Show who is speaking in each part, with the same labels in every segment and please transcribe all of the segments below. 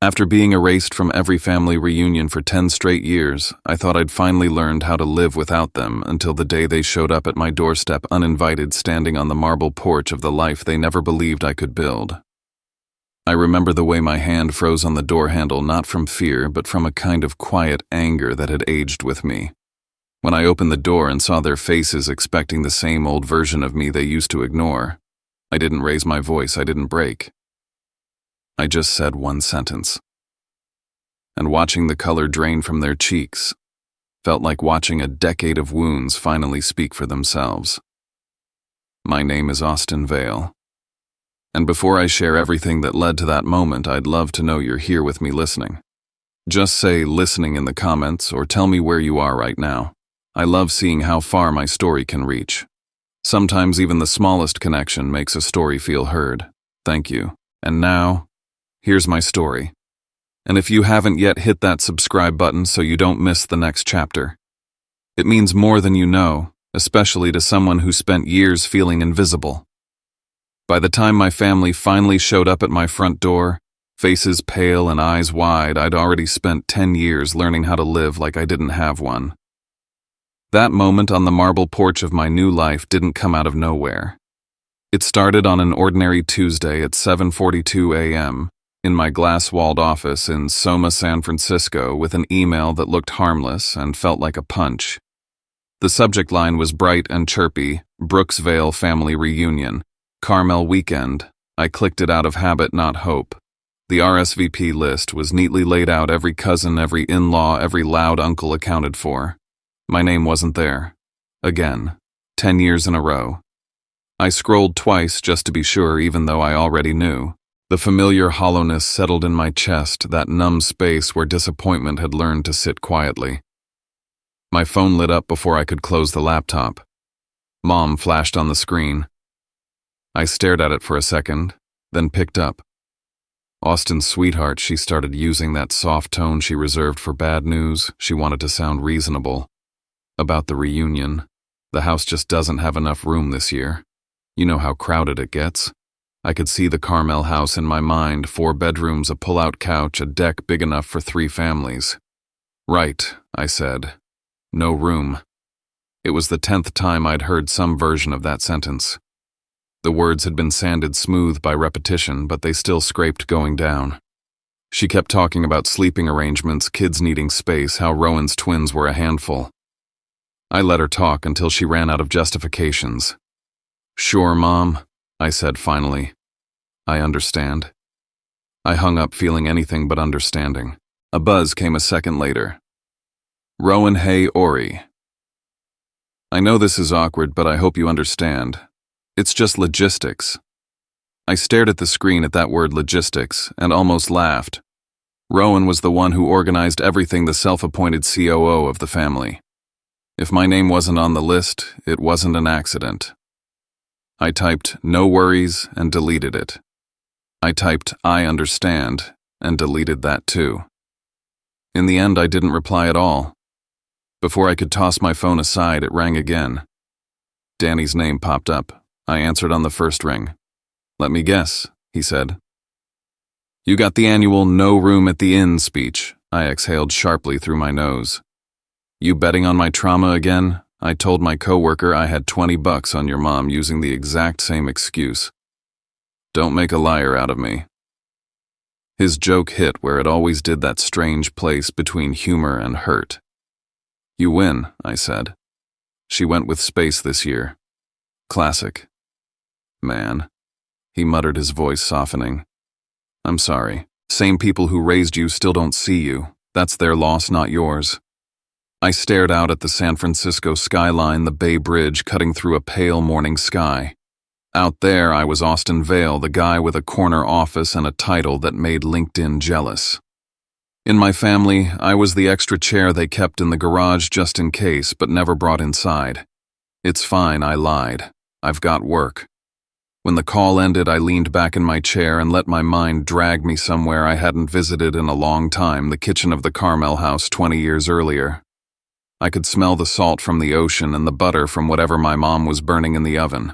Speaker 1: After being erased from every family reunion for 10 straight years, I thought I'd finally learned how to live without them until the day they showed up at my doorstep uninvited, standing on the marble porch of the life they never believed I could build. I remember the way my hand froze on the door handle, not from fear, but from a kind of quiet anger that had aged with me. When I opened the door and saw their faces expecting the same old version of me they used to ignore, I didn't raise my voice, I didn't break. I just said one sentence. And watching the color drain from their cheeks felt like watching a decade of wounds finally speak for themselves. My name is Austin Vale. And before I share everything that led to that moment, I'd love to know you're here with me listening. Just say listening in the comments or tell me where you are right now. I love seeing how far my story can reach. Sometimes even the smallest connection makes a story feel heard. Thank you. And now, here's my story. And if you haven't yet, hit that subscribe button so you don't miss the next chapter. It means more than you know, especially to someone who spent years feeling invisible. By the time my family finally showed up at my front door, faces pale and eyes wide, I'd already spent 10 years learning how to live like I didn't have one. That moment on the marble porch of my new life didn't come out of nowhere. It started on an ordinary Tuesday at 7:42 a.m., in my glass-walled office in Soma, San Francisco, with an email that looked harmless and felt like a punch. The subject line was bright and chirpy: Brooksvale Family Reunion, Carmel Weekend. I clicked it out of habit, not hope. The RSVP list was neatly laid out, every cousin, every in-law, every loud uncle accounted for. My name wasn't there. Again. 10 years in a row. I scrolled twice just to be sure, even though I already knew. The familiar hollowness settled in my chest, that numb space where disappointment had learned to sit quietly. My phone lit up before I could close the laptop. Mom flashed on the screen. I stared at it for a second, then picked up. Austin's sweetheart, she started using that soft tone she reserved for bad news. She wanted to sound reasonable. About the reunion. The house just doesn't have enough room this year. You know how crowded it gets. I could see the Carmel house in my mind, 4 bedrooms, a pull-out couch, a deck big enough for 3 families. Right, I said. No room. It was the 10th time I'd heard some version of that sentence. The words had been sanded smooth by repetition, but they still scraped going down. She kept talking about sleeping arrangements, kids needing space, how Rowan's twins were a handful. I let her talk until she ran out of justifications. Sure, Mom, I said finally. I understand. I hung up feeling anything but understanding. A buzz came a second later. Rowan, hey, Ori. I know this is awkward, but I hope you understand. It's just logistics. I stared at the screen at that word logistics and almost laughed. Rowan was the one who organized everything, the self-appointed COO of the family. If my name wasn't on the list, it wasn't an accident. I typed "no worries" and deleted it. I typed "I understand" and deleted that too. In the end, I didn't reply at all. Before I could toss my phone aside, it rang again. Danny's name popped up. I answered on the first ring. Let me guess, he said. You got the annual "no room at the inn" speech. I exhaled sharply through my nose. You betting on my trauma again? I told my coworker I had $20 on your mom using the exact same excuse. Don't make a liar out of me. His joke hit where it always did, that strange place between humor and hurt. You win, I said. She went with space this year. Classic. Man. He muttered, his voice softening. I'm sorry. Same people who raised you still don't see you. That's their loss, not yours. I stared out at the San Francisco skyline, the Bay Bridge cutting through a pale morning sky. Out there, I was Austin Vale, the guy with a corner office and a title that made LinkedIn jealous. In my family, I was the extra chair they kept in the garage just in case, but never brought inside. It's fine, I lied. I've got work. When the call ended, I leaned back in my chair and let my mind drag me somewhere I hadn't visited in a long time, the kitchen of the Carmel house 20 years earlier. I could smell the salt from the ocean and the butter from whatever my mom was burning in the oven.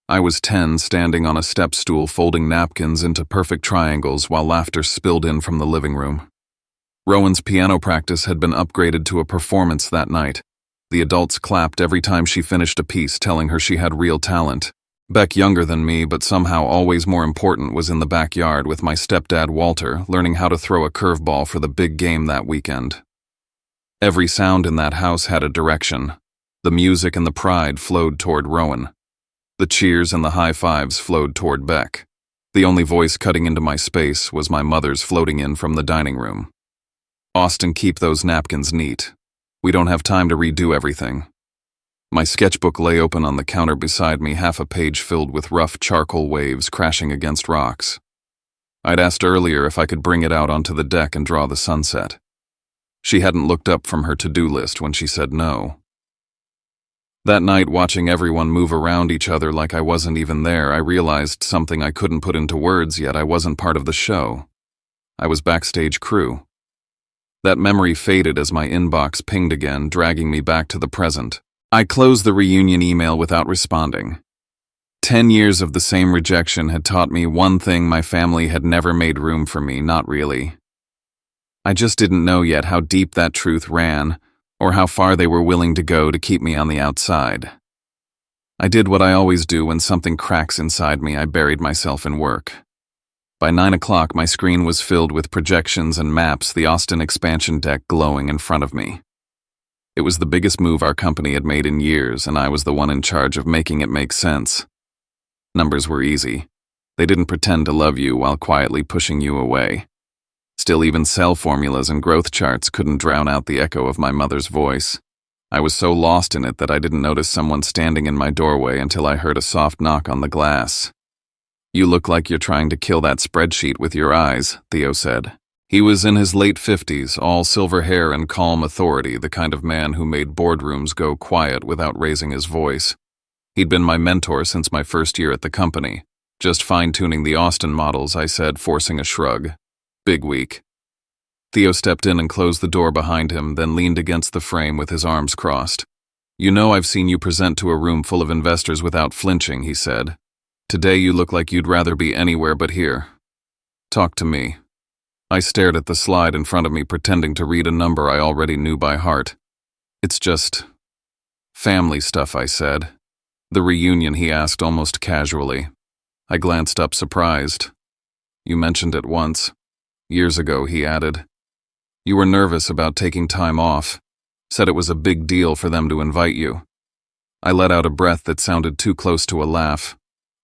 Speaker 1: I was 10, standing on a step stool folding napkins into perfect triangles while laughter spilled in from the living room. Rowan's piano practice had been upgraded to a performance that night. The adults clapped every time she finished a piece, telling her she had real talent. Beck, younger than me but somehow always more important, was in the backyard with my stepdad Walter, learning how to throw a curveball for the big game that weekend. Every sound in that house had a direction. The music and the pride flowed toward Rowan. The cheers and the high fives flowed toward Beck. The only voice cutting into my space was my mother's floating in from the dining room. "Austin, keep those napkins neat. We don't have time to redo everything." My sketchbook lay open on the counter beside me, half a page filled with rough charcoal waves crashing against rocks. I'd asked earlier if I could bring it out onto the deck and draw the sunset. She hadn't looked up from her to-do list when she said no. That night, watching everyone move around each other like I wasn't even there, I realized something I couldn't put into words yet. I wasn't part of the show. I was backstage crew. That memory faded as my inbox pinged again, dragging me back to the present. I closed the reunion email without responding. 10 years of the same rejection had taught me one thing: my family had never made room for me, not really. I just didn't know yet how deep that truth ran, or how far they were willing to go to keep me on the outside. I did what I always do when something cracks inside me. I buried myself in work. By 9 o'clock, my screen was filled with projections and maps, the Austin expansion deck glowing in front of me. It was the biggest move our company had made in years, and I was the one in charge of making it make sense. Numbers were easy. They didn't pretend to love you while quietly pushing you away. Still, even cell formulas and growth charts couldn't drown out the echo of my mother's voice. I was so lost in it that I didn't notice someone standing in my doorway until I heard a soft knock on the glass. "You look like you're trying to kill that spreadsheet with your eyes," Theo said. He was in his late 50s, all silver hair and calm authority, the kind of man who made boardrooms go quiet without raising his voice. He'd been my mentor since my first year at the company. "Just fine-tuning the Austin models," I said, forcing a shrug. "Big week." Theo stepped in and closed the door behind him, then leaned against the frame with his arms crossed. "You know I've seen you present to a room full of investors without flinching," he said. "Today you look like you'd rather be anywhere but here. Talk to me." I stared at the slide in front of me, pretending to read a number I already knew by heart. "It's just family stuff," I said. "The reunion?" he asked almost casually. I glanced up, surprised. "You mentioned it once. Years ago," he added. "You were nervous about taking time off. Said it was a big deal for them to invite you." I let out a breath that sounded too close to a laugh.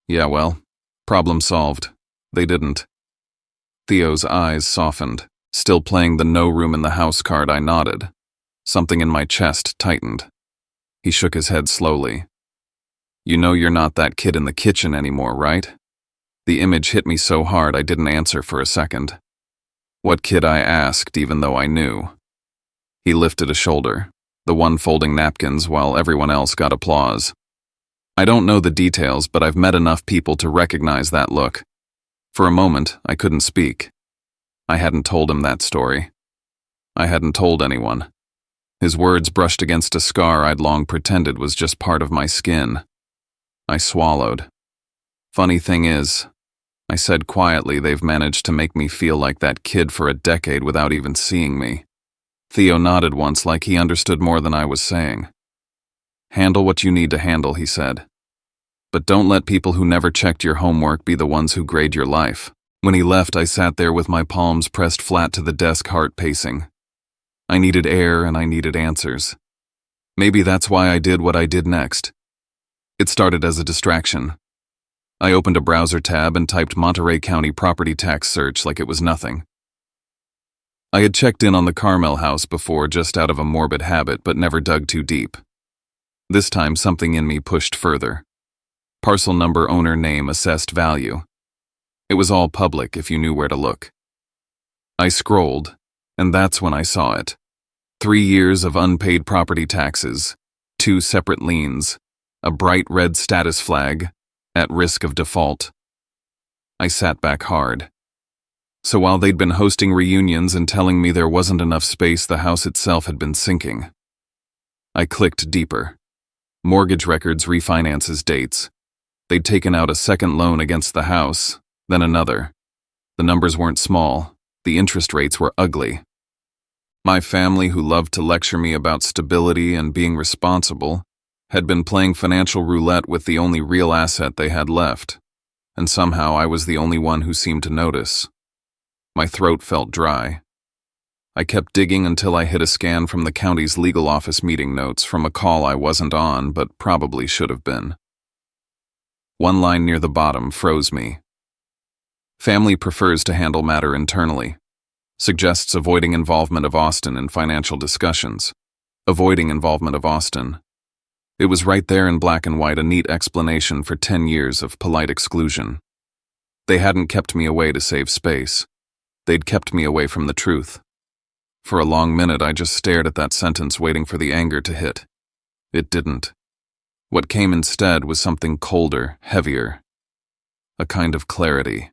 Speaker 1: "Yeah, well, problem solved. They didn't." Theo's eyes softened. Still playing the no room in the house card, I nodded. Something in my chest tightened. He shook his head slowly. "You know you're not that kid in the kitchen anymore, right?" The image hit me so hard I didn't answer for a second. "What kid?" I asked, even though I knew. He lifted a shoulder, the one folding napkins while everyone else got applause. I don't know the details, but I've met enough people to recognize that look. For a moment, I couldn't speak. I hadn't told him that story. I hadn't told anyone. His words brushed against a scar I'd long pretended was just part of my skin. I swallowed. "Funny thing is," I said quietly, "they've managed to make me feel like that kid for a decade without even seeing me." Theo nodded once, like he understood more than I was saying. "Handle what you need to handle," he said. "But don't let people who never checked your homework be the ones who grade your life." When he left, I sat there with my palms pressed flat to the desk, heart pacing. I needed air and I needed answers. Maybe that's why I did what I did next. It started as a distraction. I opened a browser tab and typed Monterey County property tax search like it was nothing. I had checked in on the Carmel house before, just out of a morbid habit, but never dug too deep. This time something in me pushed further. Parcel number, owner name, assessed value. It was all public if you knew where to look. I scrolled, and that's when I saw it. 3 years of unpaid property taxes, 2 separate liens, a bright red status flag, at risk of default. I sat back hard. So while they'd been hosting reunions and telling me there wasn't enough space, the house itself had been sinking. I clicked deeper. Mortgage records, refinances, dates. They'd taken out a second loan against the house, then another. The numbers weren't small. The interest rates were ugly. My family, who loved to lecture me about stability and being responsible, had been playing financial roulette with the only real asset they had left, and somehow I was the only one who seemed to notice. My throat felt dry. I kept digging until I hit a scan from the county's legal office meeting notes from a call I wasn't on but probably should have been. One line near the bottom froze me. Family prefers to handle matter internally. Suggests avoiding involvement of Austin in financial discussions. Avoiding involvement of Austin. It was right there in black and white, a neat explanation for 10 years of polite exclusion. They hadn't kept me away to save space. They'd kept me away from the truth. For a long minute I just stared at that sentence, waiting for the anger to hit. It didn't. What came instead was something colder, heavier. A kind of clarity.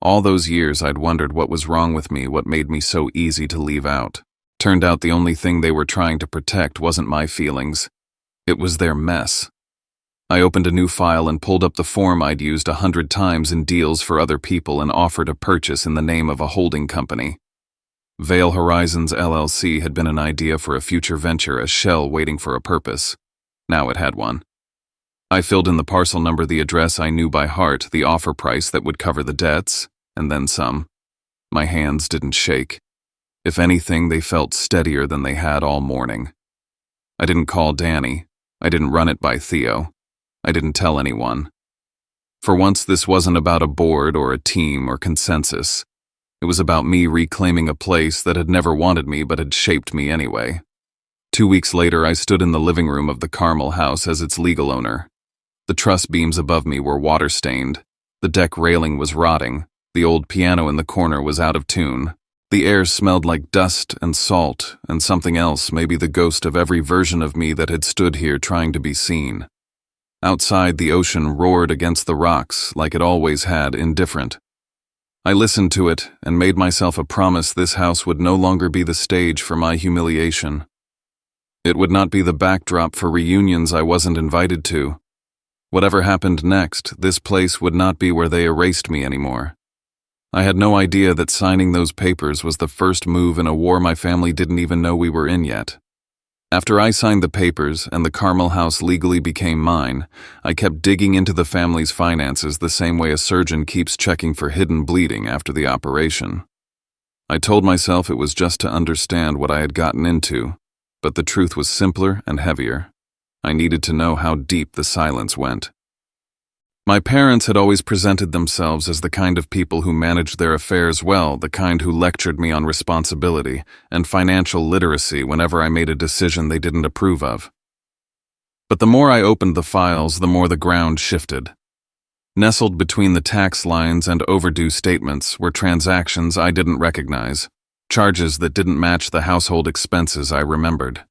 Speaker 1: All those years I'd wondered what was wrong with me, what made me so easy to leave out. Turned out the only thing they were trying to protect wasn't my feelings. It was their mess. I opened a new file and pulled up the form I'd used 100 times in deals for other people and offered a purchase in the name of a holding company. Vale Horizons LLC had been an idea for a future venture, a shell waiting for a purpose. Now it had one. I filled in the parcel number, the address I knew by heart, the offer price that would cover the debts, and then some. My hands didn't shake. If anything, they felt steadier than they had all morning. I didn't call Danny. I didn't run it by Theo. I didn't tell anyone. For once, this wasn't about a board or a team or consensus. It was about me reclaiming a place that had never wanted me but had shaped me anyway. 2 weeks later, I stood in the living room of the Carmel house as its legal owner. The truss beams above me were water-stained. The deck railing was rotting. The old piano in the corner was out of tune. The air smelled like dust and salt and something else, maybe the ghost of every version of me that had stood here trying to be seen. Outside, the ocean roared against the rocks like it always had, indifferent. I listened to it and made myself a promise this house would no longer be the stage for my humiliation. It would not be the backdrop for reunions I wasn't invited to. Whatever happened next, this place would not be where they erased me anymore. I had no idea that signing those papers was the first move in a war my family didn't even know we were in yet. After I signed the papers and the Carmel house legally became mine, I kept digging into the family's finances the same way a surgeon keeps checking for hidden bleeding after the operation. I told myself it was just to understand what I had gotten into, but the truth was simpler and heavier. I needed to know how deep the silence went. My parents had always presented themselves as the kind of people who managed their affairs well, the kind who lectured me on responsibility and financial literacy whenever I made a decision they didn't approve of. But the more I opened the files, the more the ground shifted. Nestled between the tax lines and overdue statements were transactions I didn't recognize, charges that didn't match the household expenses I remembered.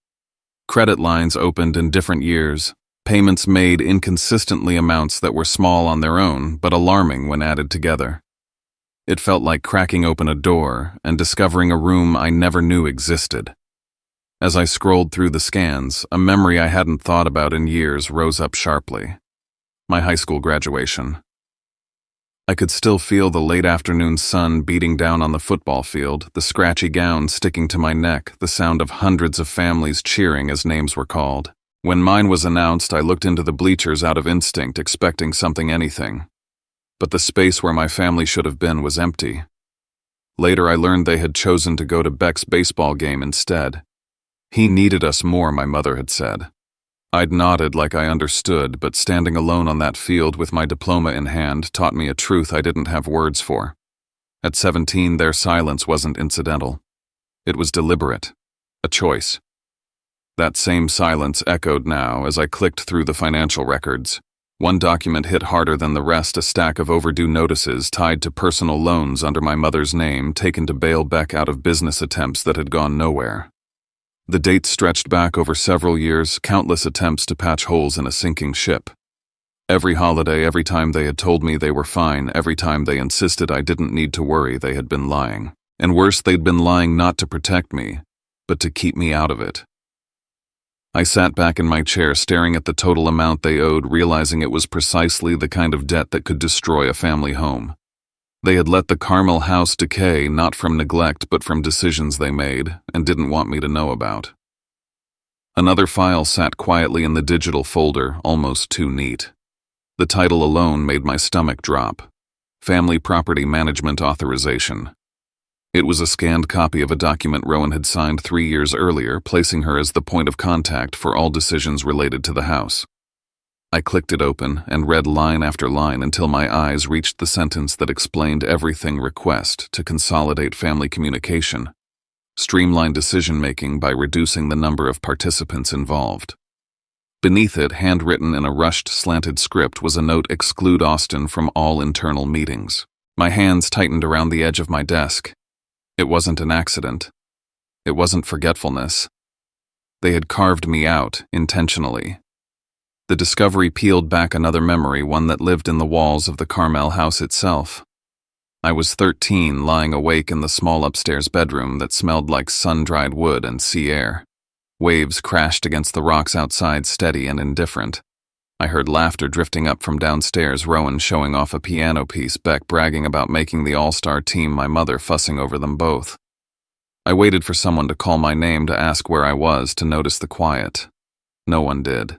Speaker 1: Credit lines opened in different years, payments made inconsistently, amounts that were small on their own but alarming when added together. It felt like cracking open a door and discovering a room I never knew existed. As I scrolled through the scans, a memory I hadn't thought about in years rose up sharply. My high school graduation. I could still feel the late afternoon sun beating down on the football field, the scratchy gown sticking to my neck, the sound of hundreds of families cheering as names were called. When mine was announced, I looked into the bleachers out of instinct, expecting anything. But the space where my family should have been was empty. Later, I learned they had chosen to go to Beck's baseball game instead. He needed us more, my mother had said. I'd nodded like I understood, but standing alone on that field with my diploma in hand taught me a truth I didn't have words for. At 17, their silence wasn't incidental. It was deliberate, a choice. That same silence echoed now as I clicked through the financial records. One document hit harder than the rest, a stack of overdue notices tied to personal loans under my mother's name taken to bail Beck out of business attempts that had gone nowhere. The dates stretched back over several years, countless attempts to patch holes in a sinking ship. Every holiday, every time they had told me they were fine, every time they insisted I didn't need to worry, they had been lying. And worse, they'd been lying not to protect me, but to keep me out of it. I sat back in my chair staring at the total amount they owed, realizing it was precisely the kind of debt that could destroy a family home. They had let the Carmel house decay not from neglect but from decisions they made and didn't want me to know about. Another file sat quietly in the digital folder, almost too neat. The title alone made my stomach drop. Family Property Management Authorization. It was a scanned copy of a document Rowan had signed 3 years earlier, placing her as the point of contact for all decisions related to the house. I clicked it open and read line after line until my eyes reached the sentence that explained everything: request to consolidate family communication, streamline decision-making by reducing the number of participants involved. Beneath it, handwritten in a rushed, slanted script, was a note: exclude Austin from all internal meetings. My hands tightened around the edge of my desk. It wasn't an accident. It wasn't forgetfulness. They had carved me out, intentionally. The discovery peeled back another memory, one that lived in the walls of the Carmel house itself. I was 13, lying awake in the small upstairs bedroom that smelled like sun-dried wood and sea air. Waves crashed against the rocks outside, steady and indifferent. I heard laughter drifting up from downstairs, Rowan showing off a piano piece, Beck bragging about making the all-star team, my mother fussing over them both. I waited for someone to call my name, to ask where I was, to notice the quiet. No one did.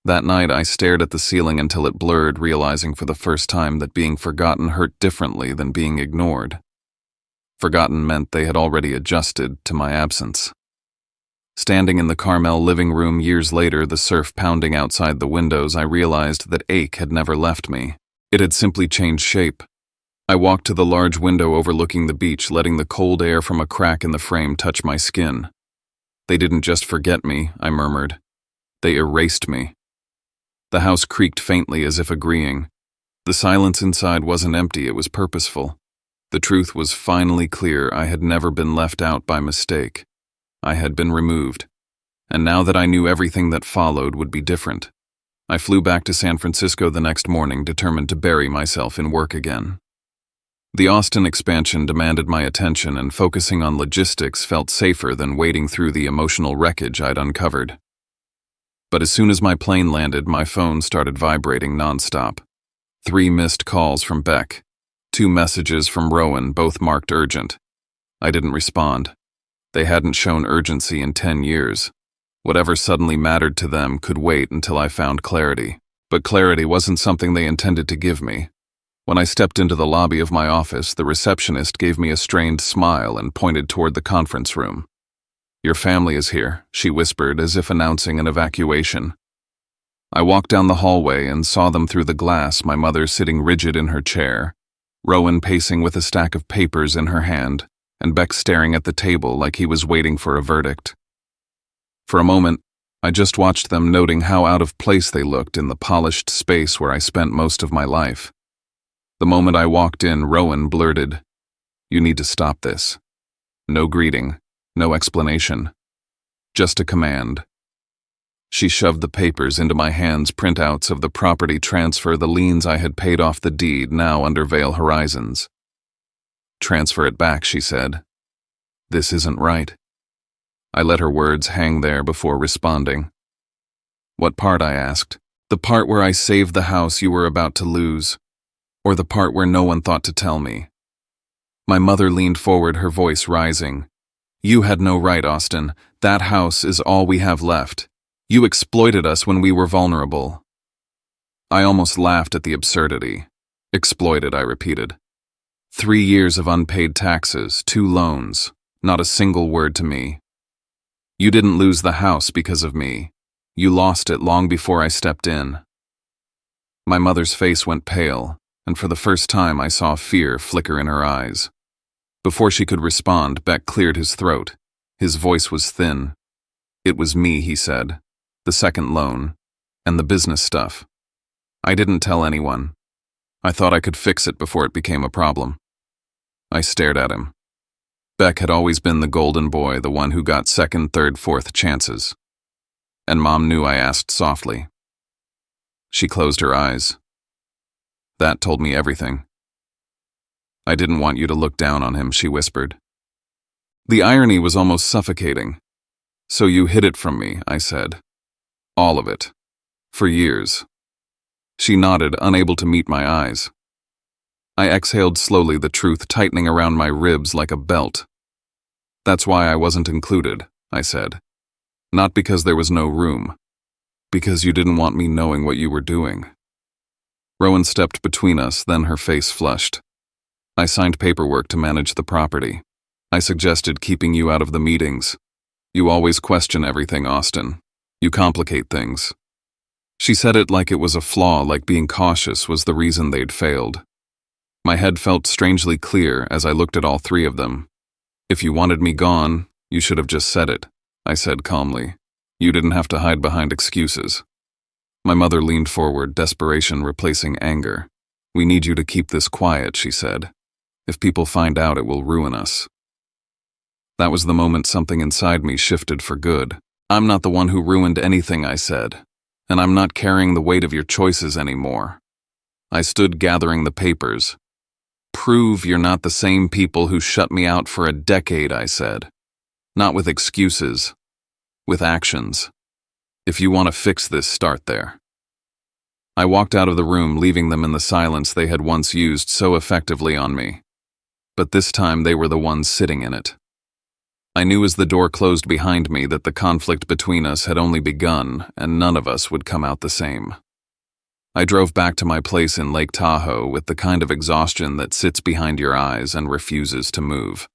Speaker 1: That night I stared at the ceiling until it blurred, realizing for the first time that being forgotten hurt differently than being ignored. Forgotten meant they had already adjusted to my absence. Standing in the Carmel living room years later, the surf pounding outside the windows, I realized that ache had never left me. It had simply changed shape. I walked to the large window overlooking the beach, letting the cold air from a crack in the frame touch my skin. They didn't just forget me, I murmured. They erased me. The house creaked faintly as if agreeing. The silence inside wasn't empty, it was purposeful. The truth was finally clear: I had never been left out by mistake. I had been removed, and now that I knew, everything that followed would be different. I flew back to San Francisco the next morning, determined to bury myself in work again. The Austin expansion demanded my attention, and focusing on logistics felt safer than wading through the emotional wreckage I'd uncovered. But as soon as my plane landed, my phone started vibrating nonstop. 3 missed calls from Beck, 2 messages from Rowan, both marked urgent. I didn't respond. They hadn't shown urgency in 10 years. Whatever suddenly mattered to them could wait until I found clarity. But clarity wasn't something they intended to give me. When I stepped into the lobby of my office, the receptionist gave me a strained smile and pointed toward the conference room. "Your family is here," she whispered, as if announcing an evacuation. I walked down the hallway and saw them through the glass, my mother sitting rigid in her chair, Rowan pacing with a stack of papers in her hand, and Beck staring at the table like he was waiting for a verdict. For a moment, I just watched them, noting how out of place they looked in the polished space where I spent most of my life. The moment I walked in, Rowan blurted, "You need to stop this." No greeting, no explanation, just a command. She shoved the papers into my hands, printouts of the property transfer, the liens I had paid off, the deed now under Vail Horizons. "Transfer it back," she said. "This isn't right." I let her words hang there before responding. "What part?" I asked. "The part where I saved the house you were about to lose, or the part where no one thought to tell me?" My mother leaned forward, her voice rising. "You had no right, Austin. That house is all we have left. You exploited us when we were vulnerable." I almost laughed at the absurdity. "Exploited," I repeated. 3 years of unpaid taxes, 2 loans, not a single word to me. You didn't lose the house because of me. You lost it long before I stepped in." My mother's face went pale, and for the first time I saw fear flicker in her eyes. Before she could respond, Beck cleared his throat. His voice was thin. "It was me," he said. "The second loan, and the business stuff. I didn't tell anyone. I thought I could fix it before it became a problem." I stared at him. Beck had always been the golden boy, the one who got second, third, fourth chances. "And Mom knew?" I asked softly. She closed her eyes. "That told me everything." "I didn't want you to look down on him," she whispered. The irony was almost suffocating. So you hid it from me, I said. All of it. For years. She nodded, unable to meet my eyes. I exhaled slowly, the truth tightening around my ribs like a belt. That's why I wasn't included, I said. Not because there was no room. Because you didn't want me knowing what you were doing. Rowan stepped between us, then her face flushed. I signed paperwork to manage the property. I suggested keeping you out of the meetings. You always question everything, Austin. You complicate things. She said it like it was a flaw, like being cautious was the reason they'd failed. My head felt strangely clear as I looked at all three of them. If you wanted me gone, you should have just said it, I said calmly. You didn't have to hide behind excuses. My mother leaned forward, desperation replacing anger. We need you to keep this quiet, she said. If people find out, it will ruin us. That was the moment something inside me shifted for good. I'm not the one who ruined anything, I said. And I'm not carrying the weight of your choices anymore. I stood gathering the papers. Prove you're not the same people who shut me out for a decade, I said. Not with excuses. With actions. If you want to fix this, start there. I walked out of the room, leaving them in the silence they had once used so effectively on me. But this time they were the ones sitting in it. I knew as the door closed behind me that the conflict between us had only begun, and none of us would come out the same. I drove back to my place in Lake Tahoe with the kind of exhaustion that sits behind your eyes and refuses to move.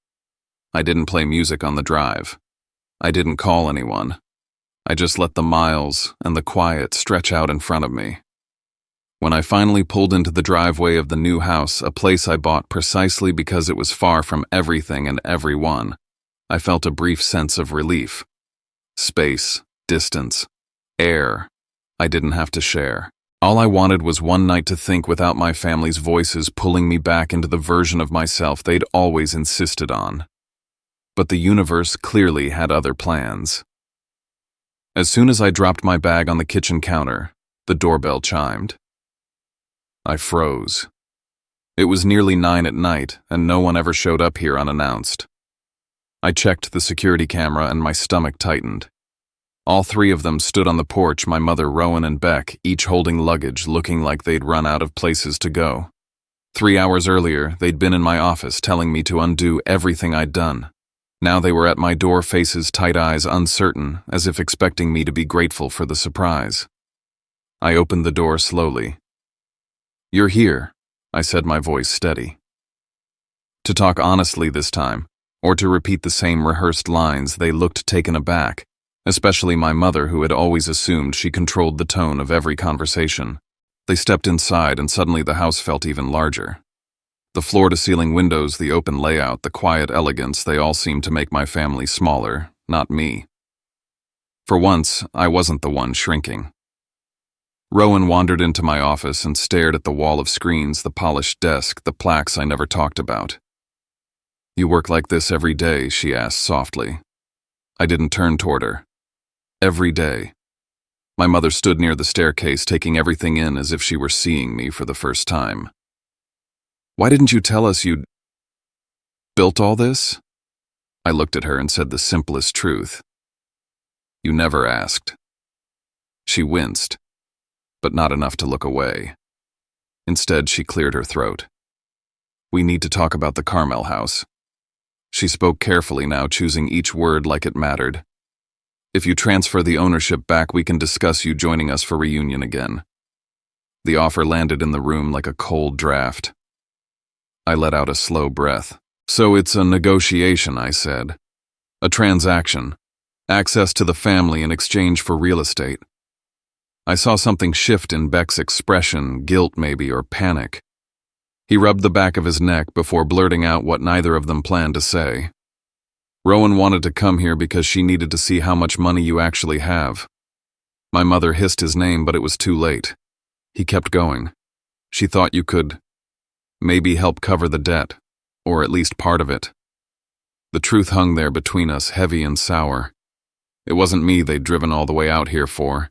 Speaker 1: I didn't play music on the drive. I didn't call anyone. I just let the miles and the quiet stretch out in front of me. When I finally pulled into the driveway of the new house, a place I bought precisely because it was far from everything and everyone, I felt a brief sense of relief. Space, distance, air. I didn't have to share. All I wanted was one night to think without my family's voices pulling me back into the version of myself they'd always insisted on. But the universe clearly had other plans. As soon as I dropped my bag on the kitchen counter, the doorbell chimed. I froze. It was nearly 9 at night, and no one ever showed up here unannounced. I checked the security camera and my stomach tightened. All three of them stood on the porch, my mother, Rowan, and Beck, each holding luggage, looking like they'd run out of places to go. 3 hours earlier, they'd been in my office telling me to undo everything I'd done. Now they were at my door, faces, tight eyes, uncertain, as if expecting me to be grateful for the surprise. I opened the door slowly. You're here, I said, my voice steady. To talk honestly this time, or to repeat the same rehearsed lines, they looked taken aback, especially my mother, who had always assumed she controlled the tone of every conversation. They stepped inside, and suddenly the house felt even larger. The floor-to-ceiling windows, the open layout, the quiet elegance, they all seemed to make my family smaller, not me. For once, I wasn't the one shrinking. Rowan wandered into my office and stared at the wall of screens, the polished desk, the plaques I never talked about. You work like this every day, she asked softly. I didn't turn toward her. Every day. My mother stood near the staircase, taking everything in as if she were seeing me for the first time. Why didn't you tell us you'd built all this? I looked at her and said the simplest truth. You never asked. She winced, but not enough to look away. Instead, she cleared her throat. We need to talk about the Carmel house. She spoke carefully now, choosing each word like it mattered. If you transfer the ownership back, we can discuss you joining us for reunion again. The offer landed in the room like a cold draft. I let out a slow breath. So it's a negotiation, I said. A transaction. Access to the family in exchange for real estate. I saw something shift in Beck's expression, guilt maybe, or panic. He rubbed the back of his neck before blurting out what neither of them planned to say. Rowan wanted to come here because she needed to see how much money you actually have. My mother hissed his name, but it was too late. He kept going. She thought you could maybe help cover the debt, or at least part of it. The truth hung there between us, heavy and sour. It wasn't me they'd driven all the way out here for.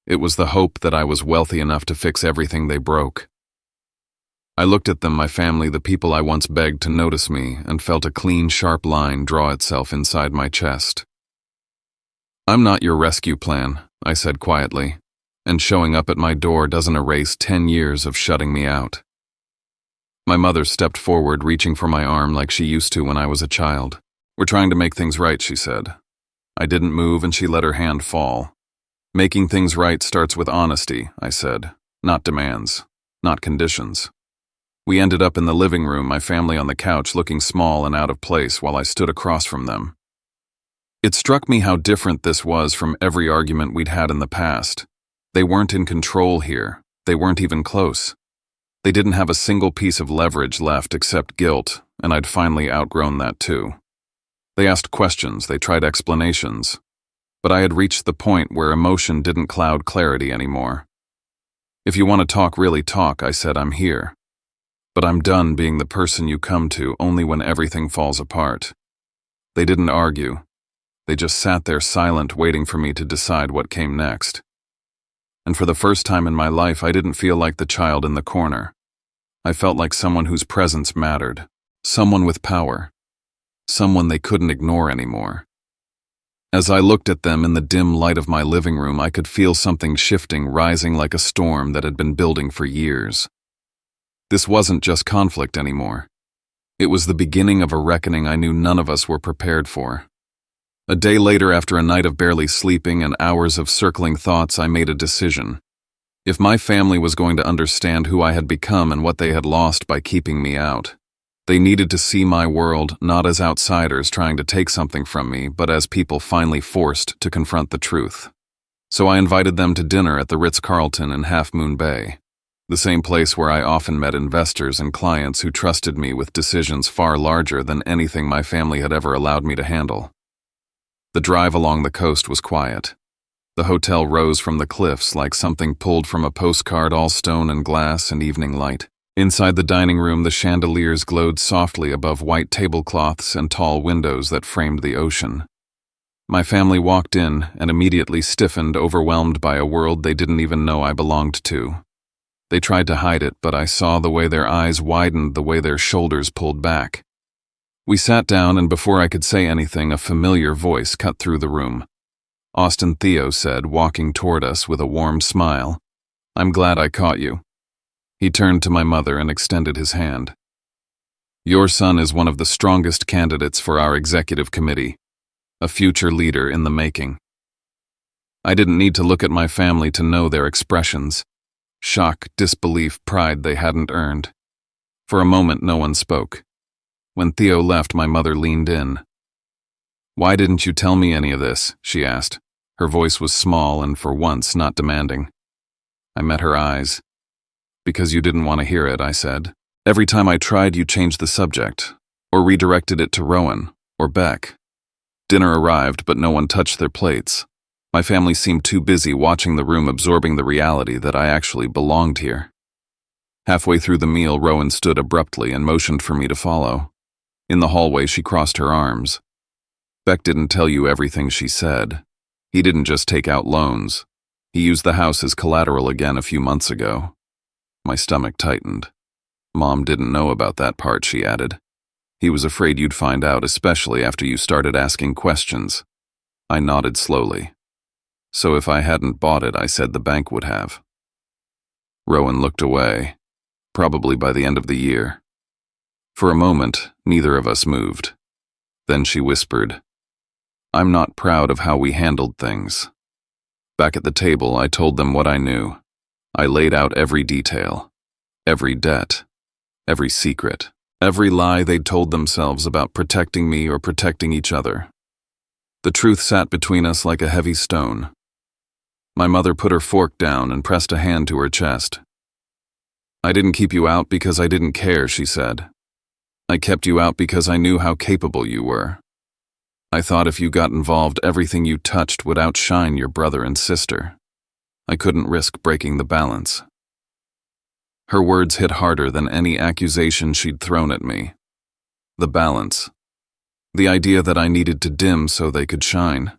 Speaker 1: It was the hope that I was wealthy enough to fix everything they broke. I looked at them, my family, the people I once begged to notice me, and felt a clean, sharp line draw itself inside my chest. "I'm not your rescue plan," I said quietly, "and showing up at my door doesn't erase 10 years of shutting me out." My mother stepped forward, reaching for my arm like she used to when I was a child. "We're trying to make things right," she said. I didn't move and she let her hand fall. "Making things right starts with honesty," I said, "not demands, not conditions." We ended up in the living room, my family on the couch looking small and out of place while I stood across from them. It struck me how different this was from every argument we'd had in the past. They weren't in control here. They weren't even close. They didn't have a single piece of leverage left except guilt, and I'd finally outgrown that too. They asked questions, they tried explanations, but I had reached the point where emotion didn't cloud clarity anymore. "If you want to talk, really talk," I said. "I'm here. But I'm done being the person you come to only when everything falls apart." They didn't argue. They just sat there silent, waiting for me to decide what came next. And for the first time in my life, I didn't feel like the child in the corner. I felt like someone whose presence mattered, someone with power, someone they couldn't ignore anymore. As I looked at them in the dim light of my living room, I could feel something shifting, rising like a storm that had been building for years. This wasn't just conflict anymore. It was the beginning of a reckoning I knew none of us were prepared for. A day later, after a night of barely sleeping and hours of circling thoughts, I made a decision. If my family was going to understand who I had become and what they had lost by keeping me out, they needed to see my world not as outsiders trying to take something from me, but as people finally forced to confront the truth. So I invited them to dinner at the Ritz-Carlton in Half Moon Bay, the same place where I often met investors and clients who trusted me with decisions far larger than anything my family had ever allowed me to handle. The drive along the coast was quiet. The hotel rose from the cliffs like something pulled from a postcard, all stone and glass and evening light. Inside the dining room, the chandeliers glowed softly above white tablecloths and tall windows that framed the ocean. My family walked in and immediately stiffened, overwhelmed by a world they didn't even know I belonged to. They tried to hide it, but I saw the way their eyes widened, the way their shoulders pulled back. We sat down, and before I could say anything, a familiar voice cut through the room. "Austin," Theo said, walking toward us with a warm smile. "I'm glad I caught you." He turned to my mother and extended his hand. "Your son is one of the strongest candidates for our executive committee, a future leader in the making." I didn't need to look at my family to know their expressions. Shock, disbelief, pride they hadn't earned. For a moment, no one spoke. When Theo left, my mother leaned in. "Why didn't you tell me any of this?" she asked. Her voice was small and, for once, not demanding. I met her eyes. "Because you didn't want to hear it," I said. "Every time I tried, you changed the subject, or redirected it to Rowan, or Beck." Dinner arrived, but no one touched their plates. My family seemed too busy watching the room, absorbing the reality that I actually belonged here. Halfway through the meal, Rowan stood abruptly and motioned for me to follow. In the hallway, she crossed her arms. "Beck didn't tell you everything," she said. "He didn't just take out loans. He used the house as collateral again a few months ago." My stomach tightened. "Mom didn't know about that part," she added. "He was afraid you'd find out, especially after you started asking questions." I nodded slowly. "So if I hadn't bought it," I said, "the bank would have." Rowan looked away. "Probably by the end of the year." For a moment, neither of us moved. Then she whispered, "I'm not proud of how we handled things." Back at the table, I told them what I knew. I laid out every detail, every debt, every secret, every lie they'd told themselves about protecting me or protecting each other. The truth sat between us like a heavy stone. My mother put her fork down and pressed a hand to her chest. "I didn't keep you out because I didn't care," she said. "I kept you out because I knew how capable you were. I thought if you got involved, everything you touched would outshine your brother and sister. I couldn't risk breaking the balance." Her words hit harder than any accusation she'd thrown at me. The balance. The idea that I needed to dim so they could shine.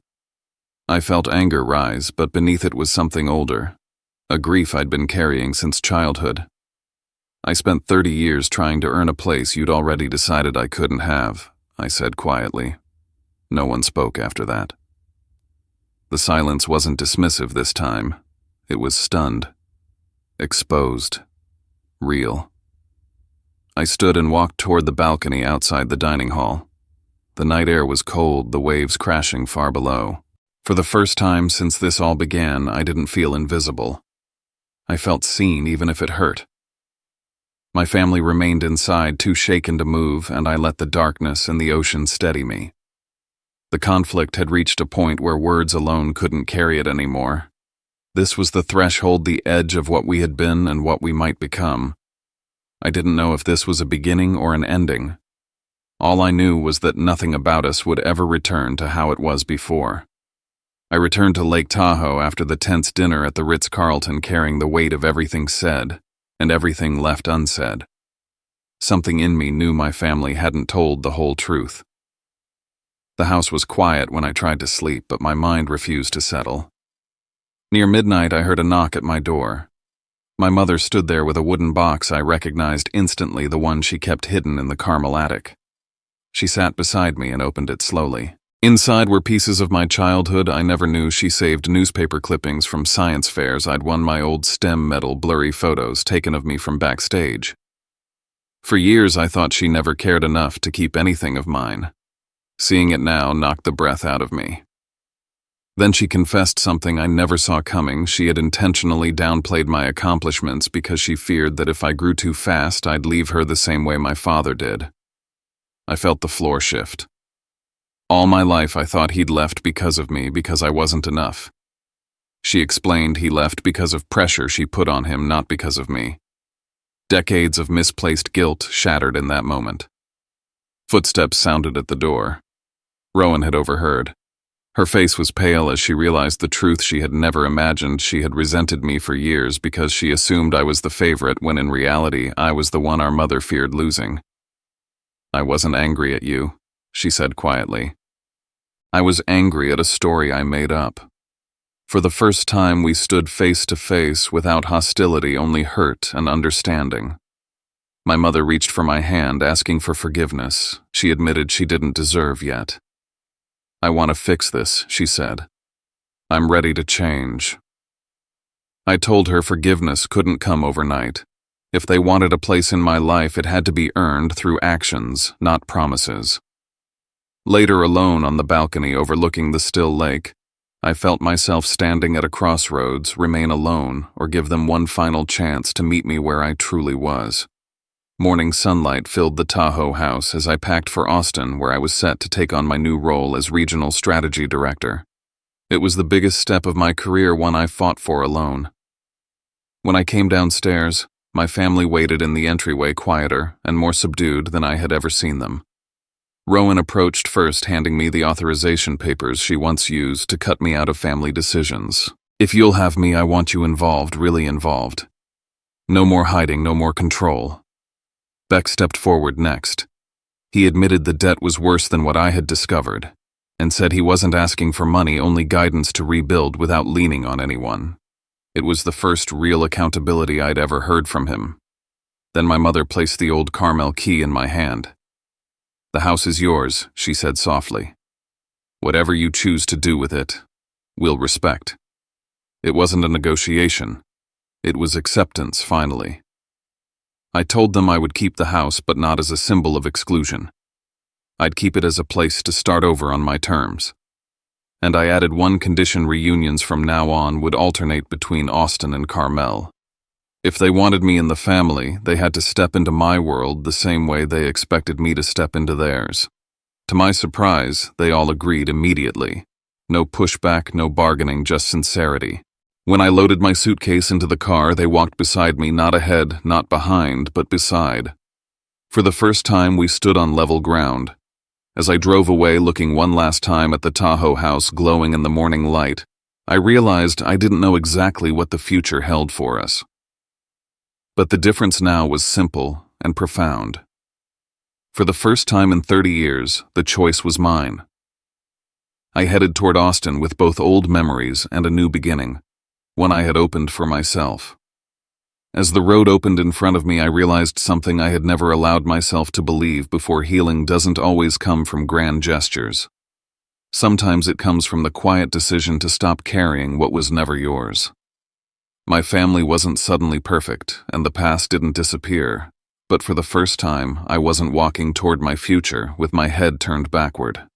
Speaker 1: I felt anger rise, but beneath it was something older, a grief I'd been carrying since childhood. "I spent 30 years trying to earn a place you'd already decided I couldn't have," I said quietly. No one spoke after that. The silence wasn't dismissive this time. It was stunned. Exposed. Real. I stood and walked toward the balcony outside the dining hall. The night air was cold, the waves crashing far below. For the first time since this all began, I didn't feel invisible. I felt seen, even if it hurt. My family remained inside, too shaken to move, and I let the darkness and the ocean steady me. The conflict had reached a point where words alone couldn't carry it anymore. This was the threshold, the edge of what we had been and what we might become. I didn't know if this was a beginning or an ending. All I knew was that nothing about us would ever return to how it was before. I returned to Lake Tahoe after the tense dinner at the Ritz-Carlton, carrying the weight of everything said and everything left unsaid. Something in me knew my family hadn't told the whole truth. The house was quiet when I tried to sleep, but my mind refused to settle. Near midnight, I heard a knock at my door. My mother stood there with a wooden box I recognized instantly, the one she kept hidden in the Carmel attic. She sat beside me and opened it slowly. Inside were pieces of my childhood I never knew. She saved newspaper clippings from science fairs I'd won, my old STEM medal, blurry photos taken of me from backstage. For years, I thought she never cared enough to keep anything of mine. Seeing it now knocked the breath out of me. Then she confessed something I never saw coming. She had intentionally downplayed my accomplishments because she feared that if I grew too fast, I'd leave her the same way my father did. I felt the floor shift. All my life I thought he'd left because of me, because I wasn't enough. She explained he left because of pressure she put on him, not because of me. Decades of misplaced guilt shattered in that moment. Footsteps sounded at the door. Rowan had overheard. Her face was pale as she realized the truth she had never imagined. She had resented me for years because she assumed I was the favorite, when in reality I was the one our mother feared losing. "I wasn't angry at you," she said quietly. "I was angry at a story I made up." For the first time, we stood face to face, without hostility, only hurt and understanding. My mother reached for my hand, asking for forgiveness. She admitted she didn't deserve yet. "I want to fix this," she said. "I'm ready to change." I told her forgiveness couldn't come overnight. If they wanted a place in my life, it had to be earned through actions, not promises. Later, alone on the balcony overlooking the still lake, I felt myself standing at a crossroads: remain alone or give them one final chance to meet me where I truly was. Morning sunlight filled the Tahoe house as I packed for Austin, where I was set to take on my new role as Regional Strategy Director. It was the biggest step of my career, one I fought for alone. When I came downstairs, my family waited in the entryway, quieter and more subdued than I had ever seen them. Rowan approached first, handing me the authorization papers she once used to cut me out of family decisions. "If you'll have me, I want you involved, really involved. No more hiding, no more control." Beck stepped forward next. He admitted the debt was worse than what I had discovered, and said he wasn't asking for money, only guidance to rebuild without leaning on anyone. It was the first real accountability I'd ever heard from him. Then my mother placed the old Carmel key in my hand. "The house is yours," she said softly. "Whatever you choose to do with it, we'll respect." It wasn't a negotiation. It was acceptance, finally. I told them I would keep the house, but not as a symbol of exclusion. I'd keep it as a place to start over on my terms. And I added one condition: reunions from now on would alternate between Austin and Carmel. If they wanted me in the family, they had to step into my world the same way they expected me to step into theirs. To my surprise, they all agreed immediately. No pushback, no bargaining, just sincerity. When I loaded my suitcase into the car, they walked beside me, not ahead, not behind, but beside. For the first time, we stood on level ground. As I drove away, looking one last time at the Tahoe house glowing in the morning light, I realized I didn't know exactly what the future held for us. But the difference now was simple and profound. For the first time in 30 years, the choice was mine. I headed toward Austin with both old memories and a new beginning, one I had opened for myself. As the road opened in front of me, I realized something I had never allowed myself to believe before: healing doesn't always come from grand gestures. Sometimes it comes from the quiet decision to stop carrying what was never yours. My family wasn't suddenly perfect, and the past didn't disappear. But for the first time, I wasn't walking toward my future with my head turned backward.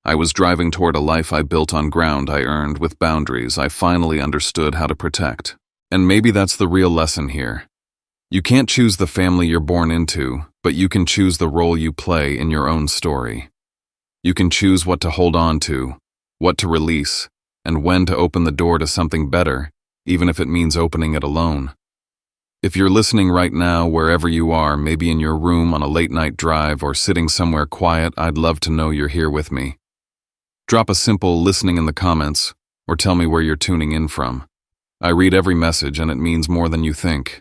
Speaker 1: I was driving toward a life I built on ground I earned with boundaries I finally understood how to protect. And maybe that's the real lesson here. You can't choose the family you're born into, but you can choose the role you play in your own story. You can choose what to hold on to, what to release, and when to open the door to something better, even if it means opening it alone. If you're listening right now, wherever you are, maybe in your room on a late-night drive or sitting somewhere quiet, I'd love to know you're here with me. Drop a simple listening in the comments, or tell me where you're tuning in from. I read every message, and it means more than you think.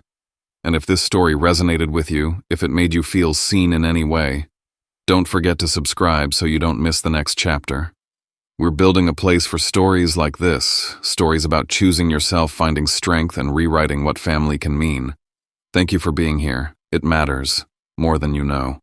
Speaker 1: And if this story resonated with you, if it made you feel seen in any way, don't forget to subscribe so you don't miss the next chapter. We're building a place for stories like this, stories about choosing yourself, finding strength, and rewriting what family can mean. Thank you for being here. It matters, more than you know.